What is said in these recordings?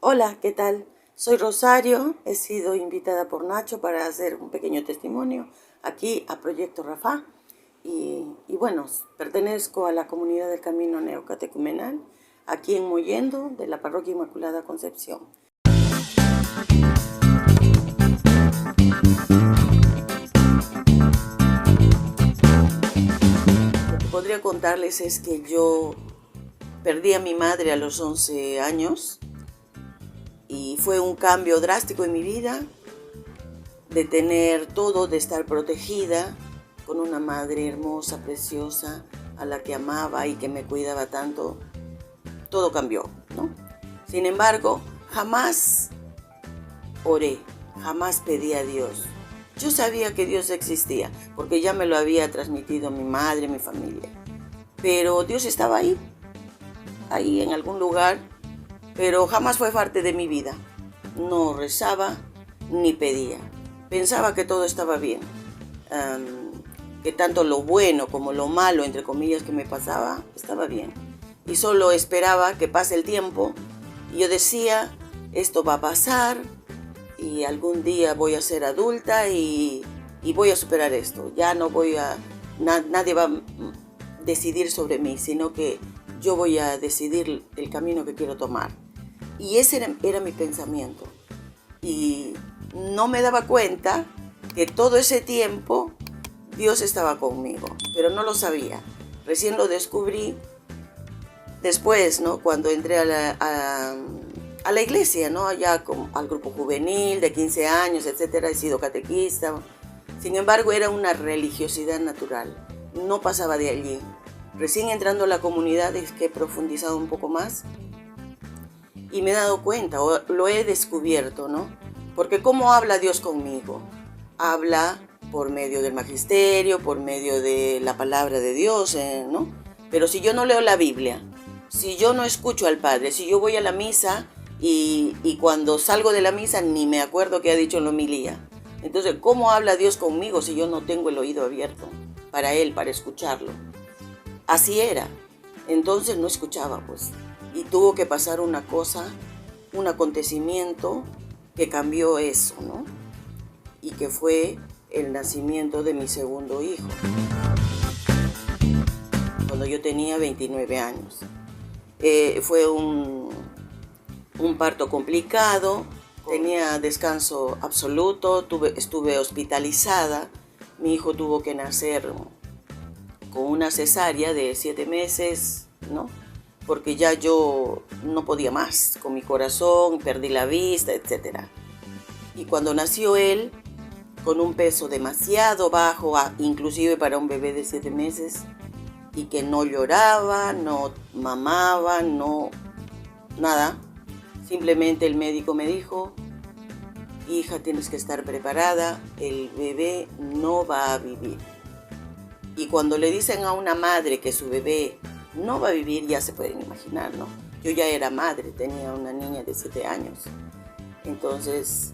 Hola, ¿qué tal? Soy Rosario, he sido invitada por Nacho para hacer un pequeño testimonio aquí a Proyecto Rafah y bueno, pertenezco a la comunidad del Camino Neocatecumenal aquí en Mollendo de la Parroquia Inmaculada Concepción. Lo que podría contarles es que yo perdí a mi madre a los 11 años y fue un cambio drástico en mi vida, de tener todo, de estar protegida con una madre hermosa, preciosa, a la que amaba y que me cuidaba tanto. Todo cambió, ¿no? Sin embargo, jamás oré, jamás pedí a Dios. Yo sabía que Dios existía, porque ya me lo había transmitido mi madre, mi familia. Pero Dios estaba ahí en algún lugar, pero jamás fue parte de mi vida. No rezaba ni pedía. Pensaba que todo estaba bien, que tanto lo bueno como lo malo, entre comillas, que me pasaba, estaba bien. Y solo esperaba que pase el tiempo y yo decía, esto va a pasar y algún día voy a ser adulta y voy a superar esto. Ya no voy a, nadie va a decidir sobre mí, sino que yo voy a decidir el camino que quiero tomar. Y ese era mi pensamiento. Y no me daba cuenta que todo ese tiempo Dios estaba conmigo, pero no lo sabía. Recién lo descubrí después, ¿no? Cuando entré a la iglesia, ¿no? Allá al grupo juvenil de 15 años, etcétera, he sido catequista. Sin embargo, era una religiosidad natural, no pasaba de allí. Recién entrando a la comunidad es que he profundizado un poco más y me he dado cuenta, o lo he descubierto, ¿no? Porque ¿cómo habla Dios conmigo? Habla por medio del magisterio, por medio de la palabra de Dios, ¿no? Pero si yo no leo la Biblia, si yo no escucho al Padre, si yo voy a la misa y cuando salgo de la misa ni me acuerdo qué ha dicho en la homilía, entonces ¿cómo habla Dios conmigo si yo no tengo el oído abierto para Él, para escucharlo? Así era. Entonces no escuchaba, pues. Y tuvo que pasar una cosa, un acontecimiento que cambió eso, ¿no? Y que fue el nacimiento de mi segundo hijo, cuando yo tenía 29 años. Fue un parto complicado, tenía descanso absoluto, estuve hospitalizada. Mi hijo tuvo que nacer con una cesárea de 7 meses, ¿no? Porque ya yo no podía más con mi corazón, perdí la vista, etc. Y cuando nació él, con un peso demasiado bajo, inclusive para un bebé de 7 meses, y que no lloraba, no mamaba, no nada, simplemente el médico me dijo, hija, tienes que estar preparada, el bebé no va a vivir. Y cuando le dicen a una madre que su bebé no va a vivir, ya se pueden imaginar, ¿no? Yo ya era madre, tenía una niña de 7 años. Entonces,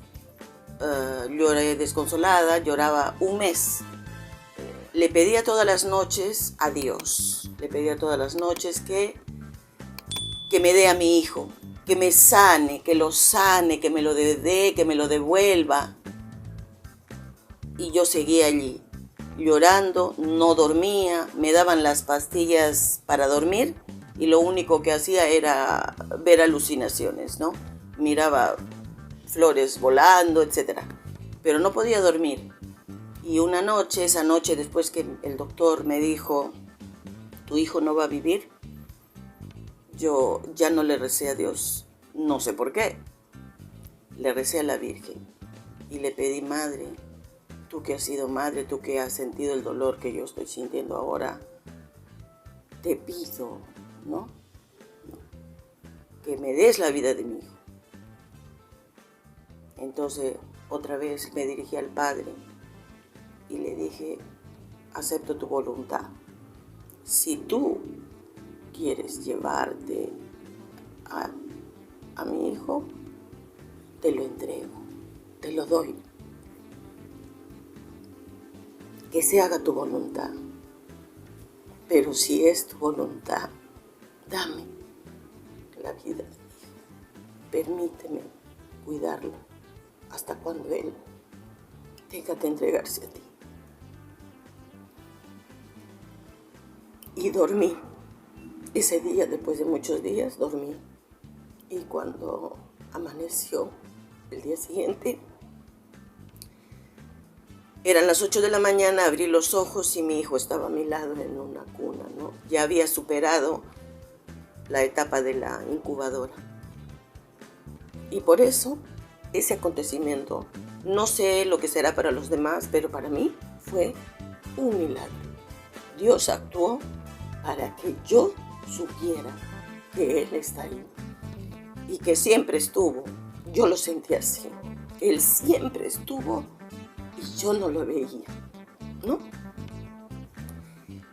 lloré desconsolada, lloraba un mes. Le pedía todas las noches a Dios, le pedía todas las noches que me dé a mi hijo, que me sane, que me lo dé, que me lo devuelva. Y yo seguía allí, llorando, no dormía, me daban las pastillas para dormir y lo único que hacía era ver alucinaciones, ¿no? Miraba flores volando, etc. Pero no podía dormir. Y una noche, esa noche después que el doctor me dijo, tu hijo no va a vivir, yo ya no le recé a Dios, no sé por qué. Le recé a la Virgen y le pedí, madre, tú que has sido madre, tú que has sentido el dolor que yo estoy sintiendo ahora, te pido, ¿no? Que me des la vida de mi hijo. Entonces, otra vez me dirigí al Padre y le dije, acepto tu voluntad. Si tú quieres llevarte a mi hijo, te lo entrego, te lo doy. Que se haga tu voluntad. Pero si es tu voluntad, dame la vida de mi hijo. permíteme cuidarlo hasta cuando Él tenga que entregarse a ti. Y dormí. Ese día, después de muchos días, dormí. Y cuando amaneció el día siguiente, eran las 8 de la mañana, abrí los ojos y mi hijo estaba a mi lado en una cuna, ¿no? Ya había superado la etapa de la incubadora. Y por eso, ese acontecimiento, no sé lo que será para los demás, pero para mí fue un milagro. Dios actuó para que yo supiera que Él está ahí y que siempre estuvo. Yo lo sentí así. Él siempre estuvo y yo no lo veía, ¿no?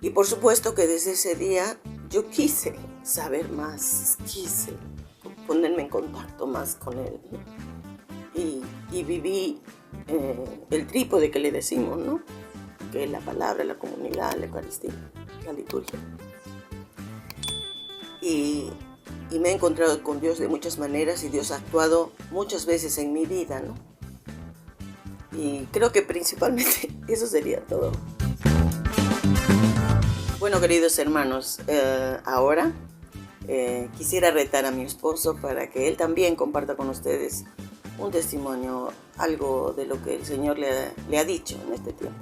Y por supuesto que desde ese día yo quise saber más, quise ponerme en contacto más con Él, ¿no? Y viví el trípode que le decimos, ¿no? Que es la palabra, la comunidad, la Eucaristía, la liturgia. Y me he encontrado con Dios de muchas maneras y Dios ha actuado muchas veces en mi vida, ¿no? Y creo que principalmente eso sería todo. Bueno, queridos hermanos, ahora quisiera retar a mi esposo para que él también comparta con ustedes un testimonio, algo de lo que el Señor le ha dicho en este tiempo.